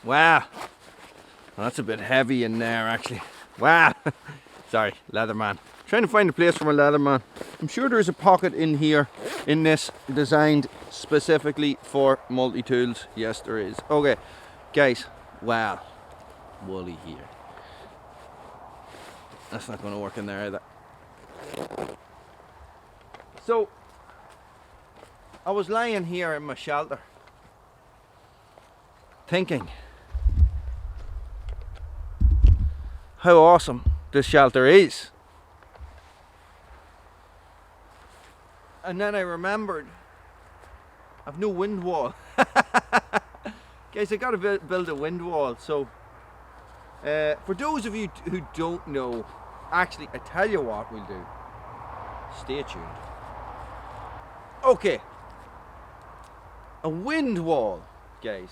Wow. Well, that's a bit heavy in there actually. Wow. Sorry, Leatherman. Trying to find a place for my Leatherman. I'm sure there's a pocket in here, in this, designed specifically for multi-tools. Yes, there is. Okay, guys. Wow. Woolly here. That's not going to work in there either. So, I was lying here in my shelter, thinking how awesome this shelter is. And then I remembered I've no wind wall. Guys, I gotta build a wind wall. So for those of you who don't know, actually I tell you what we'll do. Stay tuned. Okay. A wind wall, guys.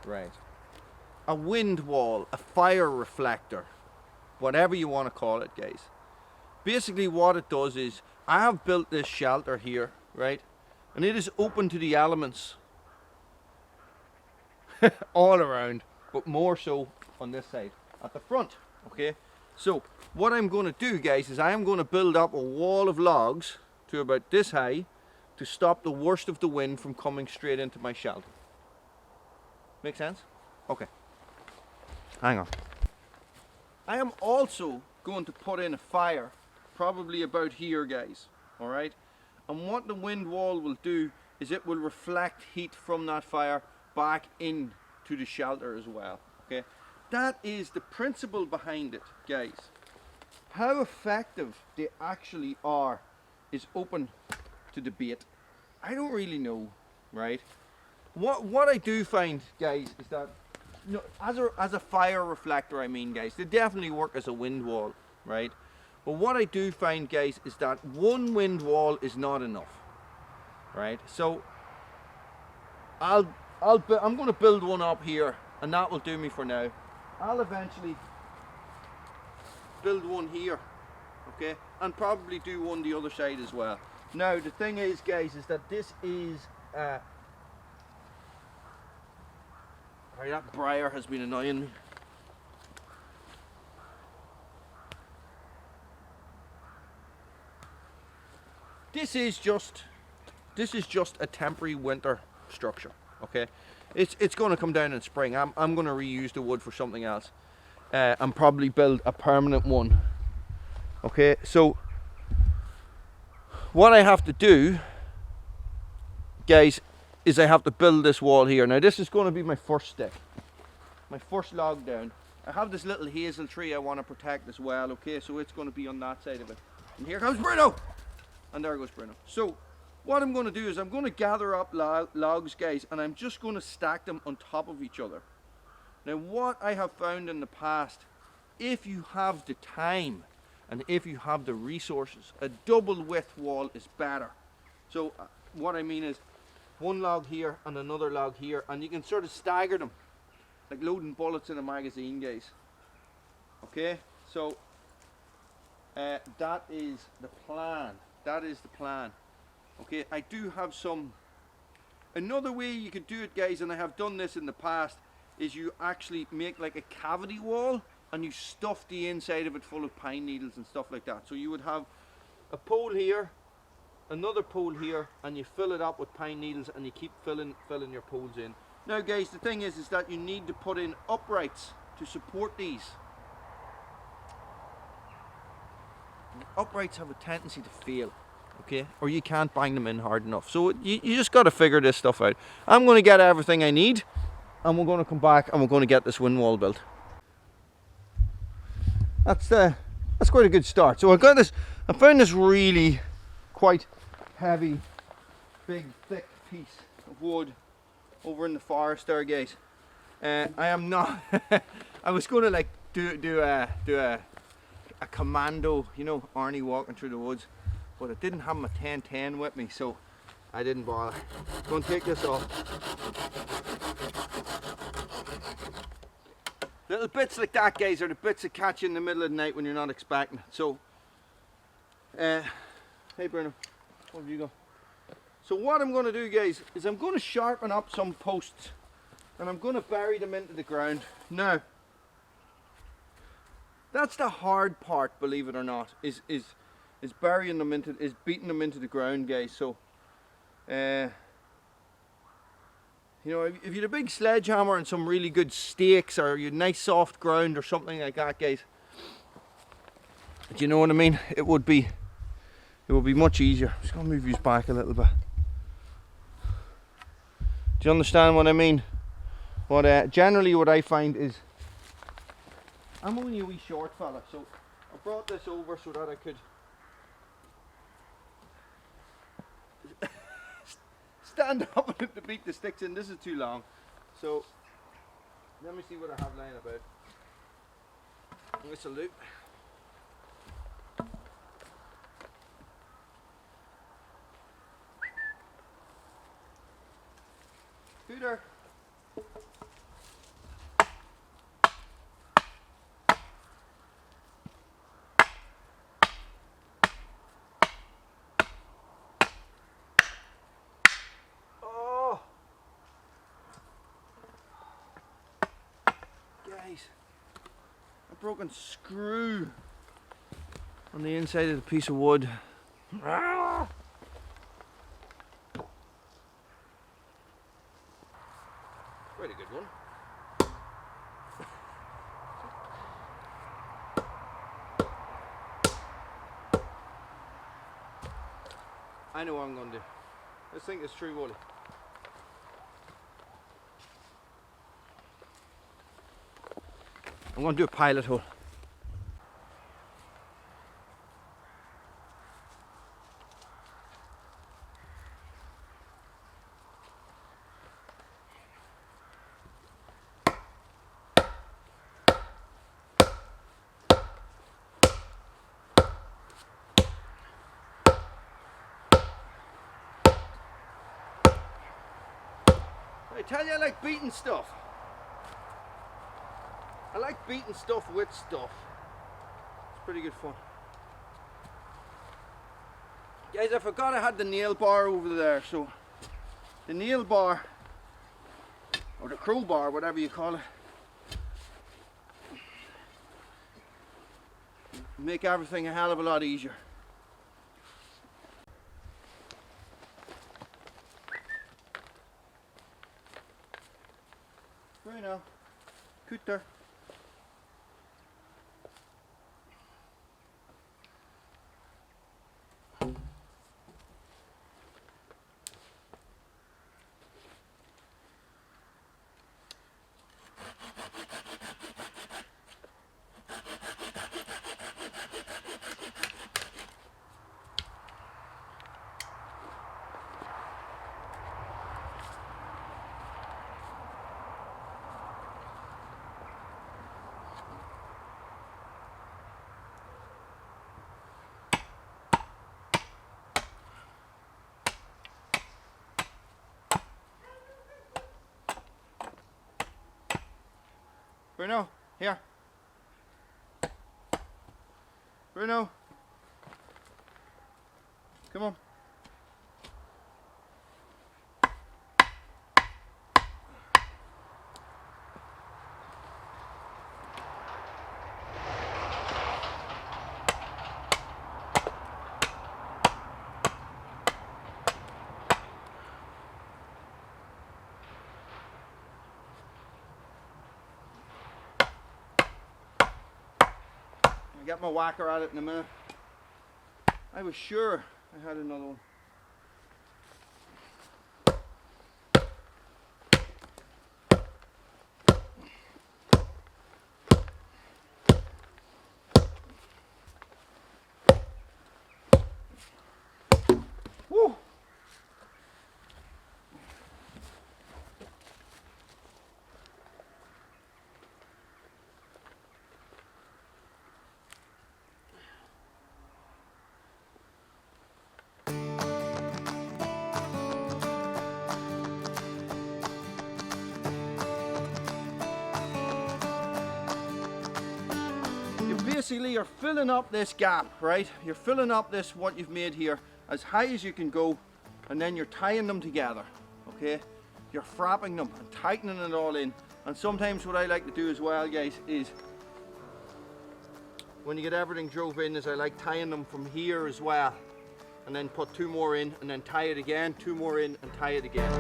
Right. A wind wall, a fire reflector, whatever you want to call it, guys. Basically what it does is, I have built this shelter here, right? And it is open to the elements all around, but more so on this side, at the front, okay? So, what I'm going to do, guys, is I am going to build up a wall of logs to about this high to stop the worst of the wind from coming straight into my shelter. Make sense? Okay. Hang on. I am also going to put in a fire, probably about here, guys, alright? And what the wind wall will do is it will reflect heat from that fire back into the shelter as well, okay? That is the principle behind it, guys. How effective they actually are is open to debate. I don't really know, right? What I do find, guys, is that, you know, as a fire reflector, I mean, guys, they definitely work as a wind wall, right? But what I do find, guys, is that one wind wall is not enough, right? So I'm going to build one up here, and that will do me for now. I'll eventually build one here, okay, and probably do one the other side as well. Now the thing is, guys, is that this is right, that briar has been annoying me. This is just a temporary winter structure, okay? It's going to come down in spring. I'm going to reuse the wood for something else, and probably build a permanent one. Okay, so what I have to do, guys, is I have to build this wall here. Now this is going to be my first stick, my first log down. I have this little hazel tree I want to protect as well. Okay, so it's going to be on that side of it. And here comes Bruno, and there goes Bruno. So what I'm going to do is I'm going to gather up logs, guys, and I'm just going to stack them on top of each other. Now what I have found in the past, if you have the time and if you have the resources, a double width wall is better. So what I mean is one log here and another log here, and you can sort of stagger them like loading bullets in a magazine, guys. Okay, so that is the plan. That is the plan. Okay, I do have some. Another way you could do it, guys, and I have done this in the past, is you actually make like a cavity wall and you stuff the inside of it full of pine needles and stuff like that. So you would have a pole here, another pole here, and you fill it up with pine needles and you keep filling your poles in. Now, guys, the thing is that you need to put in uprights to support these. Uprights have a tendency to fail, okay, or you can't bang them in hard enough. So you just got to figure this stuff out. I'm going to get everything I need, and we're going to come back and we're going to get this wind wall built. That's quite a good start. So I found this really quite heavy, big, thick piece of wood over in the forest there, guys. I am not. I was going to like do a commando, you know, Arnie walking through the woods, but I didn't have my 1010 with me, so I didn't bother. I'm going to take this off. Little bits like that, guys, are the bits that catch you in the middle of the night when you're not expecting it. So, hey Bruno, over you go. So what I'm going to do, guys, is I'm going to sharpen up some posts. and I'm going to bury them into the ground. Now, that's the hard part, believe it or not, is burying them into, is beating them into the ground, guys. So, you know, if you had a big sledgehammer and some really good stakes, or you had nice soft ground or something like that, guys, do you know what I mean? It would be much easier. I'm just gonna move you back a little bit. Do you understand what I mean? But generally, what I find is, I'm only a wee short fella, so I brought this over so that I could stand up to beat the sticks in. This is too long, so let me see what I have lying about. With a loop. Peter. Oh, guys, a broken screw on the inside of the piece of wood. Ah! Pretty good one. I know what I'm going to do. Let's think this through, Wooly. I'm going to do a pilot hole. I tell you, I like beating stuff. I like beating stuff with stuff. It's pretty good fun. Guys, I forgot I had the nail bar over there, so the nail bar, or the crowbar, whatever you call it, make everything a hell of a lot easier. Right now, cooter. Bruno, here. Bruno. Come on. I'll get my whacker at it in a minute. I was sure I had another one. Woo! Basically, you're filling up this gap, right? You're filling up this, what you've made here, as high as you can go, and then you're tying them together, okay? you're frapping them and tightening it all in. And sometimes what I like to do as well, guys, is when you get everything drove in, is I like tying them from here as well, and then put 2 more in and then tie it again, 2 more in and tie it again.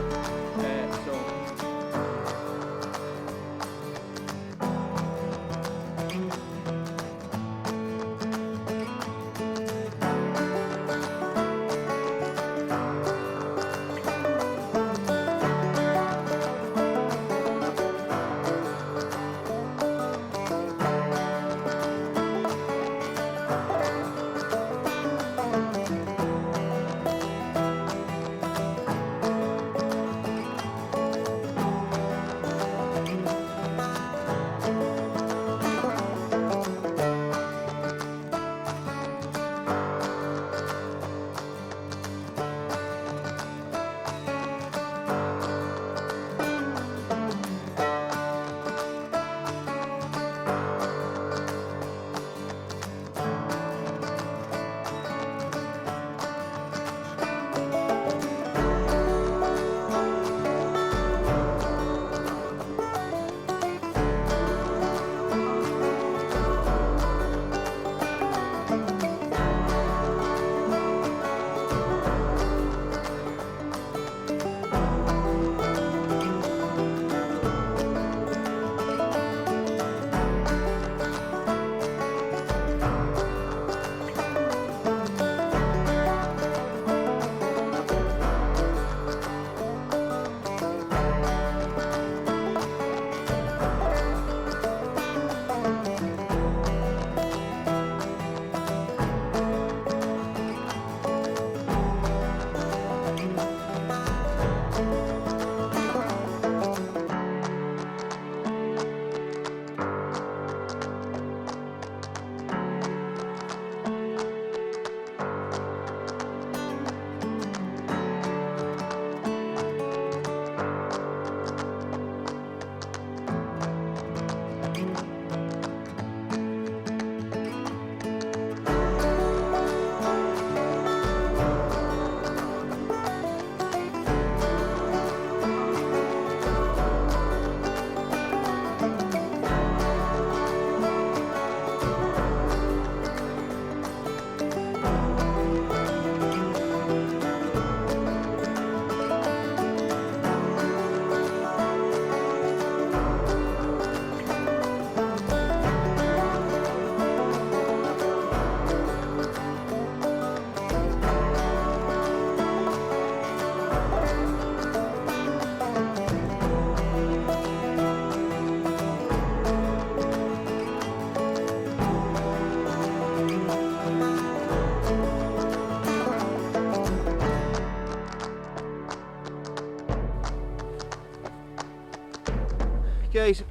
Guys,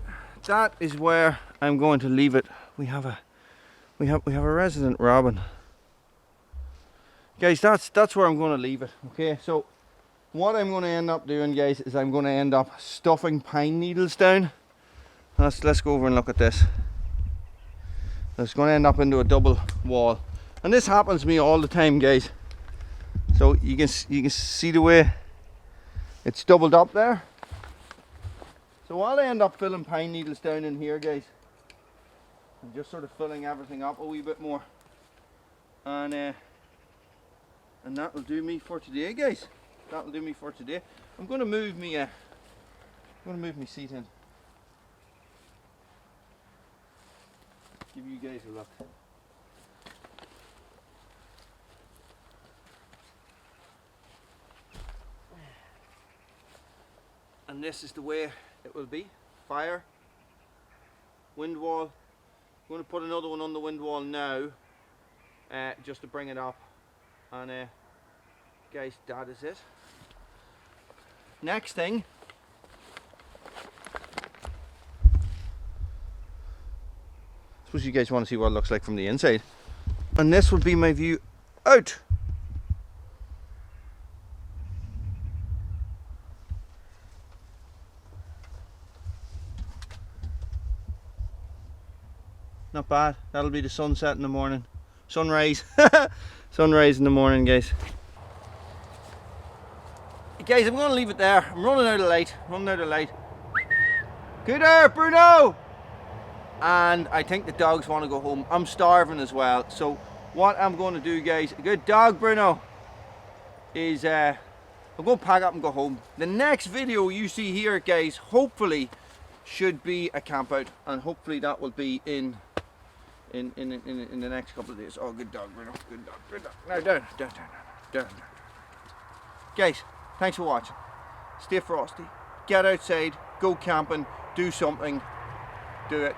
that is where I'm going to leave it. We have a resident robin. Guys, that's where I'm going to leave it. Okay, so what I'm going to end up doing, guys, is I'm going to end up stuffing pine needles down. Let's go over and look at this. It's going to end up into a double wall, and this happens to me all the time, guys. So you can see the way it's doubled up there. So I'll end up filling pine needles down in here, guys, and just sort of filling everything up a wee bit more, and that'll do me for today, guys. That'll do me for today. I'm going to move me seat in. Give you guys a look. And this is the way it will be. Fire, wind wall. I'm going to put another one on the wind wall now, just to bring it up. And guys, that is it. Next thing, I suppose you guys want to see what it looks like from the inside, and this would be my view out. Not bad. That'll be the sunset in the morning. Sunrise. Sunrise in the morning, guys. guys, I'm going to leave it there. I'm running out of light. Good there, Bruno! And I think the dogs want to go home. I'm starving as well. So what I'm going to do, guys, good dog, Bruno, is I'm going to pack up and go home. The next video you see here, guys, hopefully should be a camp out, and hopefully that will be in the next couple of days. Oh, good dog, Bruno. Good dog. Now down. Guys, thanks for watching. Stay frosty. Get outside. Go camping. Do something. Do it.